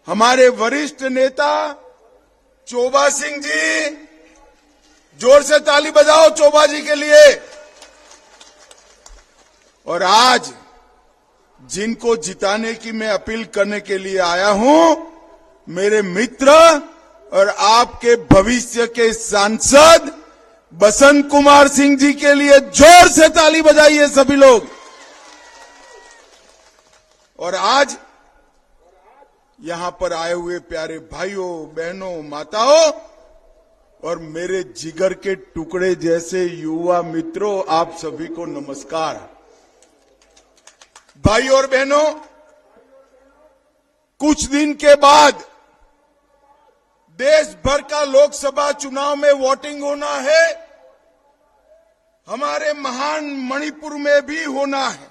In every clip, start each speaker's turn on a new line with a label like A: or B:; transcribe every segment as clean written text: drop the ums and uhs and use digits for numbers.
A: हमारे वरिष्ठ नेता चोबा सिंह जी, जोर से ताली बजाओ चोबा जी के लिए। और आज जिनको जिताने की मैं अपील करने के लिए आया हूं, मेरे मित्र और आपके भविष्य के सांसद बसंत कुमार सिंह जी के लिए जोर से ताली बजाइए सभी लोग। और आज यहां पर आए हुए प्यारे भाइयों, बहनों, माताओं और मेरे जिगर के टुकड़े जैसे युवा मित्रों, आप सभी को नमस्कार। भाइयों और बहनों, कुछ दिन के बाद देश भर का लोकसभा चुनाव में वोटिंग होना है। हमारे महान मणिपुर में भी होना है।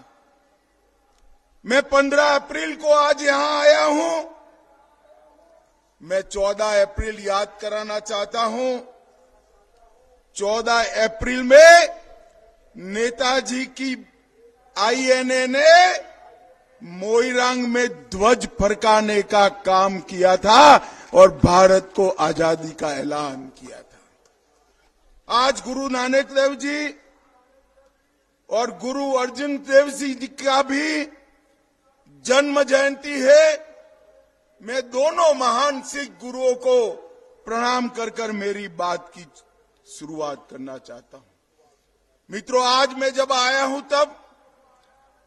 A: मैं 15 अप्रैल को आज यहां आया हूं। मैं 14 अप्रैल याद कराना चाहता हूं। 14 अप्रैल में नेताजी की आईएनए ने मोइरांग में ध्वज फरकाने का काम किया था और भारत को आजादी का ऐलान किया था। आज गुरु नानक देव जी और गुरु अर्जुन देव जी का भी जन्म जयंती है। मैं दोनों महान सिख गुरुओं को प्रणाम कर कर मेरी बात की शुरुआत करना चाहता हूं। मित्रों, आज मैं जब आया हूं तब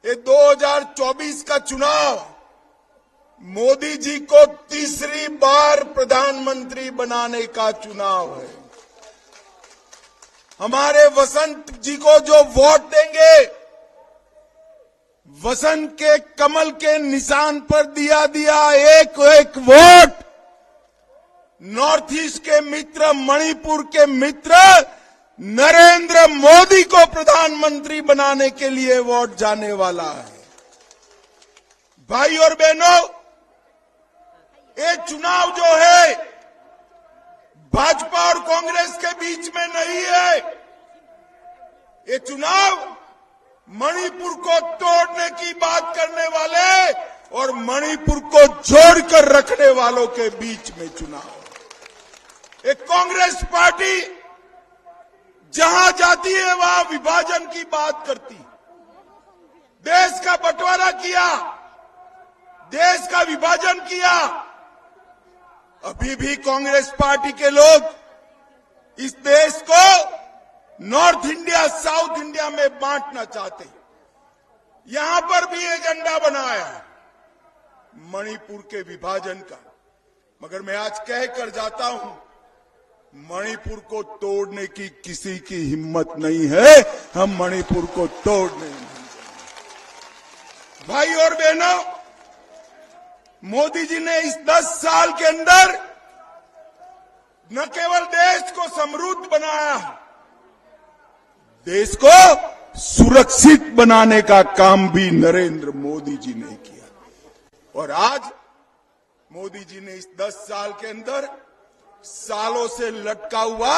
A: ये 2024 का चुनाव मोदी जी को तीसरी बार प्रधानमंत्री बनाने का चुनाव है। हमारे वसंत जी को जो वोट देंगे, वसंत के कमल के निशान पर दिया एक एक वोट नॉर्थ ईस्ट के मित्र, मणिपुर के मित्र नरेंद्र मोदी को प्रधानमंत्री बनाने के लिए वोट जाने वाला है। भाई और बहनों, ये चुनाव जो है भाजपा और कांग्रेस के बीच में नहीं है। ये चुनाव मणिपुर को तोड़ने की बात करने वाले और मणिपुर को जोड़कर रखने वालों के बीच में चुनाव। एक कांग्रेस पार्टी जहां जाती है वहां विभाजन की बात करती, देश का बंटवारा किया, देश का विभाजन किया। अभी भी कांग्रेस पार्टी के लोग इस देश को नॉर्थ इंडिया, साउथ इंडिया में बांटना चाहते हैं। यहां पर भी एजेंडा बनाया है मणिपुर के विभाजन का। मगर मैं आज कह कर जाता हूं, मणिपुर को तोड़ने की किसी की हिम्मत नहीं है। हम मणिपुर को तोड़ने नहीं देंगे। भाई और बहनों, मोदी जी ने इस 10 साल के अंदर न केवल देश को समृद्ध बनाया, देश को सुरक्षित बनाने का काम भी नरेंद्र मोदी जी ने किया। और आज मोदी जी ने इस 10 साल के अंदर सालों से लटका हुआ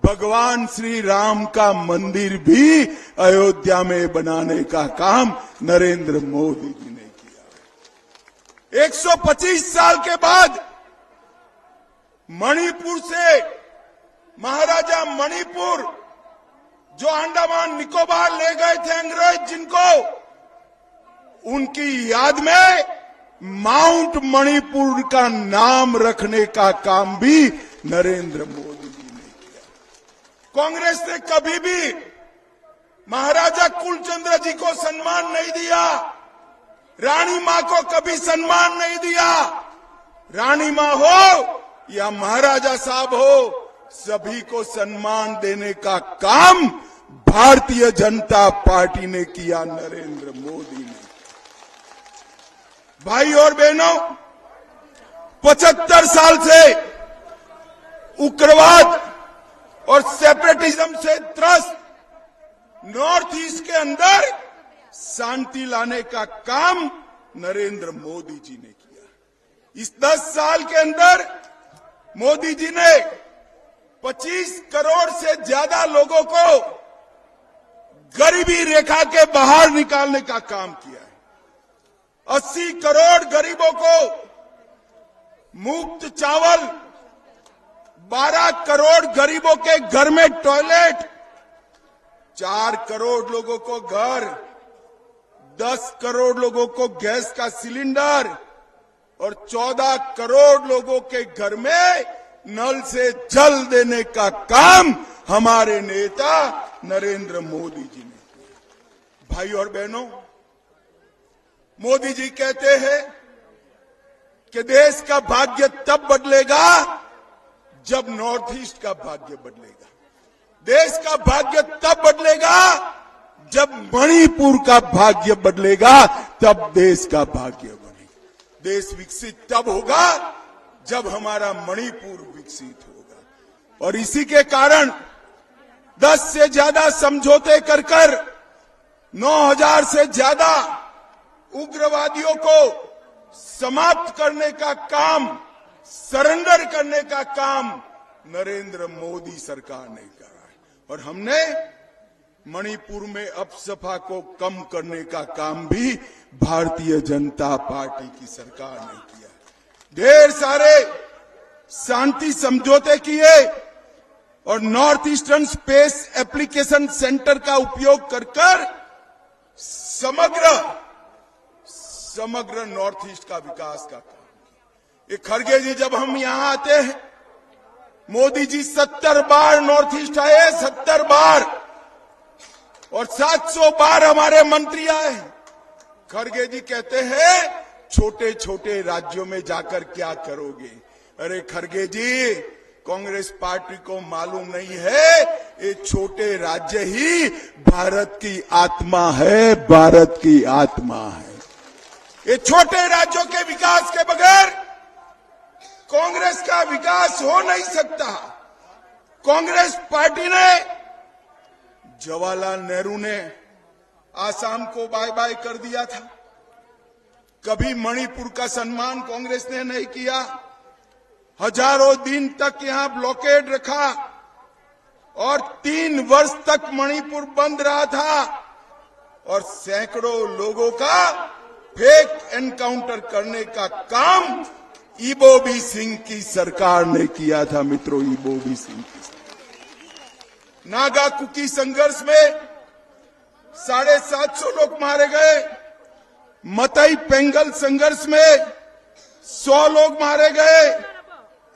A: भगवान श्री राम का मंदिर भी अयोध्या में बनाने का काम नरेंद्र मोदी जी ने किया। 125 साल के बाद मणिपुर से महाराजा मणिपुर, जो अंडमान निकोबार ले गए थे अंग्रेज जिनको, उनकी याद में माउंट मणिपुर का नाम रखने का काम भी नरेंद्र मोदी जी ने किया। कांग्रेस ने कभी भी महाराजा कुलचंद्र जी को सम्मान नहीं दिया, रानी मां को कभी सम्मान नहीं दिया। रानी मां हो या महाराजा साहब हो, सभी को सम्मान देने का काम भारतीय जनता पार्टी ने किया, नरेंद्र मोदी ने। भाई और बहनों, 75 साल से उग्रवाद और सेपरेटिज्म से त्रस्त नॉर्थ ईस्ट के अंदर शांति लाने का काम नरेंद्र मोदी जी ने किया। इस 10 साल के अंदर मोदी जी ने 25 करोड़ से ज्यादा लोगों को गरीबी रेखा के बाहर निकालने का काम किया है। 80 करोड़ गरीबों को मुफ्त चावल, 12 करोड़ गरीबों के घर में टॉयलेट, 4 करोड़ लोगों को घर, 10 करोड़ लोगों को गैस का सिलेंडर और 14 करोड़ लोगों के घर में नल से जल देने का काम हमारे नेता नरेंद्र मोदी जी ने किया। भाई और बहनों, मोदी जी कहते हैं कि देश का भाग्य तब बदलेगा जब नॉर्थ ईस्ट का भाग्य बदलेगा। देश का भाग्य तब बदलेगा जब मणिपुर का भाग्य बदलेगा, तब देश का भाग्य बनेगा। देश विकसित तब होगा जब हमारा मणिपुर विकसित होगा। और इसी के कारण 10 से ज्यादा समझौते कर 9,000 से ज्यादा उग्रवादियों को समाप्त करने का काम, सरेंडर करने का काम नरेंद्र मोदी सरकार ने करा है। और हमने मणिपुर में अपसफा को कम करने का काम भी भारतीय जनता पार्टी की सरकार ने किया। ढेर सारे शांति समझौते किए और north eastern space application centre का उपयोग कर समग्र नॉर्थ ईस्ट का विकास का काम किया। ये खड़गे जी, जब हम यहां आते हैं, मोदी जी 70 बार नॉर्थ ईस्ट आए, 70 बार, और 700 बार हमारे मंत्री आए। खड़गे जी कहते हैं छोटे छोटे राज्यों में जाकर क्या करोगे। अरे खड़गे जी, कांग्रेस पार्टी को मालूम नहीं है, ये छोटे राज्य ही भारत की आत्मा है, भारत की आत्मा है। ये छोटे राज्यों के विकास के बगैर कांग्रेस का विकास हो नहीं सकता। कांग्रेस पार्टी ने, जवाहरलाल नेहरू ने आसाम को बाय बाय कर दिया था, कभी मणिपुर का सम्मान कांग्रेस ने नहीं किया। हजारों दिन तक यहां ब्लॉकेड रखा और 3 वर्ष तक मणिपुर बंद रहा था और सैकड़ों लोगों का फेक एनकाउंटर करने का काम इबोबी सिंह की सरकार ने किया था। मित्रों, इबोबी सिंह की सरकार। नागा कुकी संघर्ष में 750 लोग मारे गए। मतई पेंगल संघर्ष में 100 लोग मारे गए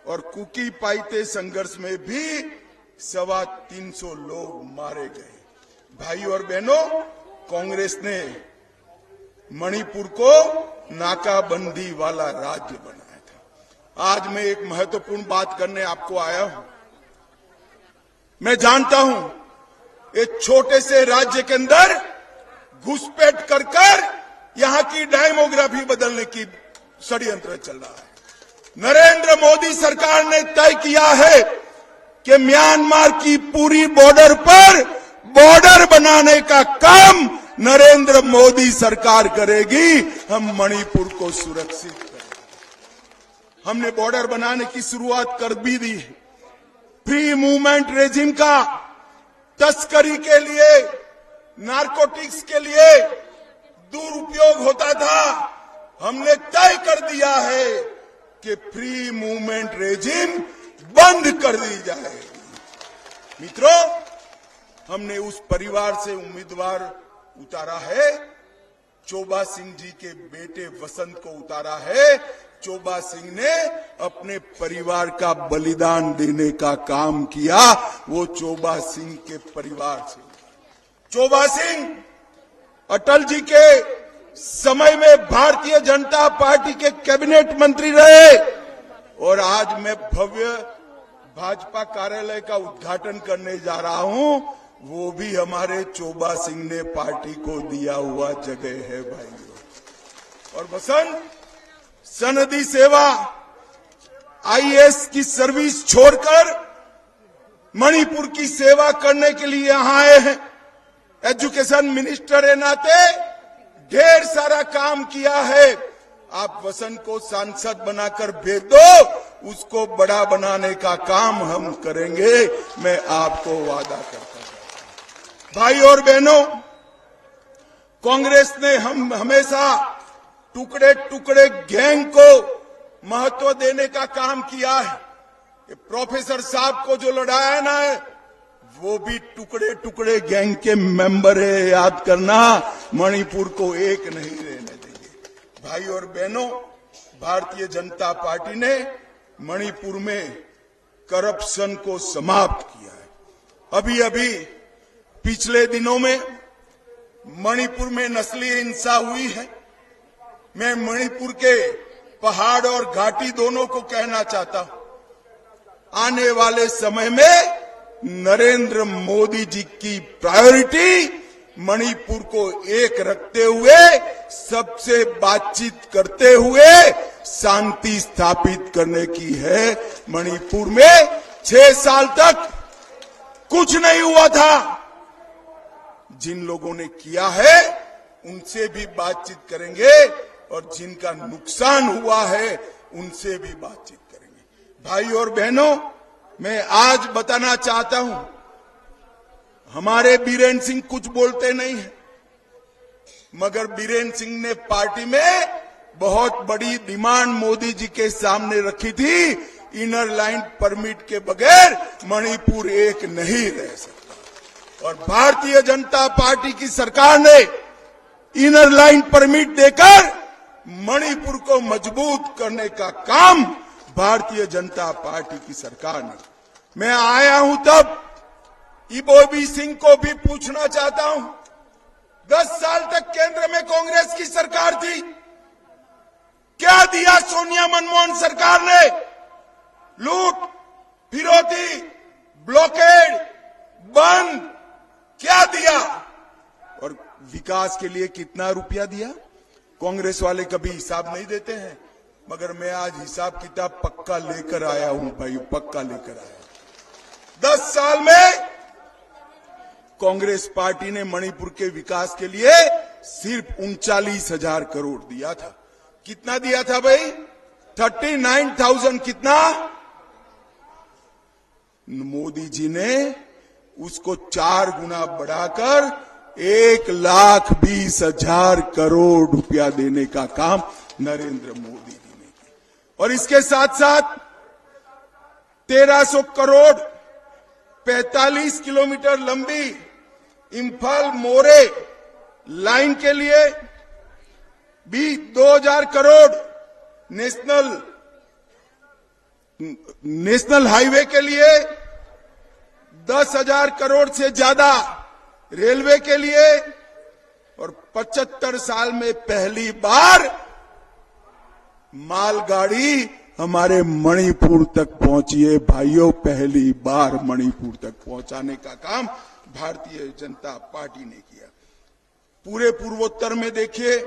A: और कुकी पाइते संघर्ष में भी 350 लोग मारे गए। भाई और बहनों, कांग्रेस ने मणिपुर को नाकाबंदी वाला राज्य बनाया था। आज मैं एक महत्वपूर्ण बात करने आपको आया हूं। मैं जानता हूं एक छोटे से राज्य के अंदर घुसपैठ कर यहां की डेमोग्राफी बदलने की षड्यंत्र चल रहा है। नरेंद्र मोदी सरकार ने तय किया है कि म्यांमार की पूरी बॉर्डर पर बॉर्डर बनाने का काम नरेंद्र मोदी सरकार करेगी। हम मणिपुर को सुरक्षित करेंगे। हमने बॉर्डर बनाने की शुरुआत कर भी दी है। फ्री मूवमेंट रेजिम का तस्करी के लिए, नारकोटिक्स के लिए दुरुपयोग होता था। हमने तय कर दिया है कि फ्री मूवमेंट रेजिम बंद कर दी जाएगी। मित्रों, हमने उस परिवार से उम्मीदवार उतारा है, चोबा सिंह जी के बेटे वसंत को उतारा है। चोबा सिंह ने अपने परिवार का बलिदान देने का काम किया। वो चोबा सिंह के परिवार से, चोबा सिंह अटल जी के समय में भारतीय जनता पार्टी के कैबिनेट मंत्री रहे और आज मैं भव्य भाजपा कार्यालय का उद्घाटन करने जा रहा हूं। वो भी हमारे चोबा सिंह ने पार्टी को दिया हुआ जगह है भाइयों। और वसंत सनदी सेवा, आईएएस की सर्विस छोड़कर मणिपुर की सेवा करने के लिए यहां आए हैं। एजुकेशन मिनिस्टर के नाते ढेर सारा काम किया है। आप वसंत को सांसद बनाकर भेज दो, उसको बड़ा बनाने का काम हम करेंगे, मैं आपको वादा करता हूं। भाई और बहनों, कांग्रेस ने हम हमेशा टुकड़े टुकड़े गैंग को महत्व देने का काम किया है। ये प्रोफेसर साहब को जो लड़ाया है ना, वो भी टुकड़े टुकड़े गैंग के मेंबर है, याद करना। मणिपुर को एक नहीं रहने देंगे। भाई और बहनों, भारतीय जनता पार्टी ने मणिपुर में करप्शन को समाप्त किया है। अभी अभी पिछले दिनों में मणिपुर में नस्लीय हिंसा हुई है। मैं मणिपुर के पहाड़ और घाटी दोनों को कहना चाहता हूं, आने वाले समय में नरेंद्र मोदी जी की प्रायोरिटी मणिपुर को एक रखते हुए, सबसे बातचीत करते हुए शांति स्थापित करने की है। मणिपुर में 6 साल तक कुछ नहीं हुआ था। जिन लोगों ने किया है उनसे भी बातचीत करेंगे और जिनका नुकसान हुआ है उनसे भी बातचीत करेंगे। भाई और बहनों, मैं आज बताना चाहता हूं, हमारे बीरेन सिंह कुछ बोलते नहीं है, मगर बीरेन सिंह ने पार्टी में बहुत बड़ी डिमांड मोदी जी के सामने रखी थी। इनर लाइन परमिट के बगैर मणिपुर एक नहीं रह सकता, और भारतीय जनता पार्टी की सरकार ने इनर लाइन परमिट देकर मणिपुर को मजबूत करने का काम भारतीय जनता पार्टी की सरकार ने। मैं आया हूं तब इबोबी सिंह को भी पूछना चाहता हूं, 10 साल तक केंद्र में कांग्रेस की सरकार थी, क्या दिया सोनिया मनमोहन सरकार ने? लूट, फिरौती, ब्लॉकेड, बंद, क्या दिया? और विकास के लिए कितना रुपया दिया? कांग्रेस वाले कभी हिसाब नहीं देते हैं, मगर मैं आज हिसाब किताब पक्का लेकर आया हूं भाई, पक्का लेकर आया। 10 साल में कांग्रेस पार्टी ने मणिपुर के विकास के लिए सिर्फ 39,000 करोड़ दिया था। कितना दिया था भाई? 39,000। कितना? मोदी जी ने उसको 4 गुना बढ़ाकर 1,20,000 करोड़ रुपया देने का काम नरेंद्र मोदी जी ने किया। और इसके साथ साथ 1,300 करोड़ 45 किलोमीटर लंबी इम्फाल मोरे लाइन के लिए भी 2,000 करोड़, नेशनल हाईवे के लिए 10,000 करोड़ से ज्यादा, रेलवे के लिए, और 75 साल में पहली बार मालगाड़ी हमारे मणिपुर तक पहुंची है। भाइयों, पहली बार मणिपुर तक पहुंचाने का काम भारतीय जनता पार्टी ने किया। पूरे पूर्वोत्तर में देखिए,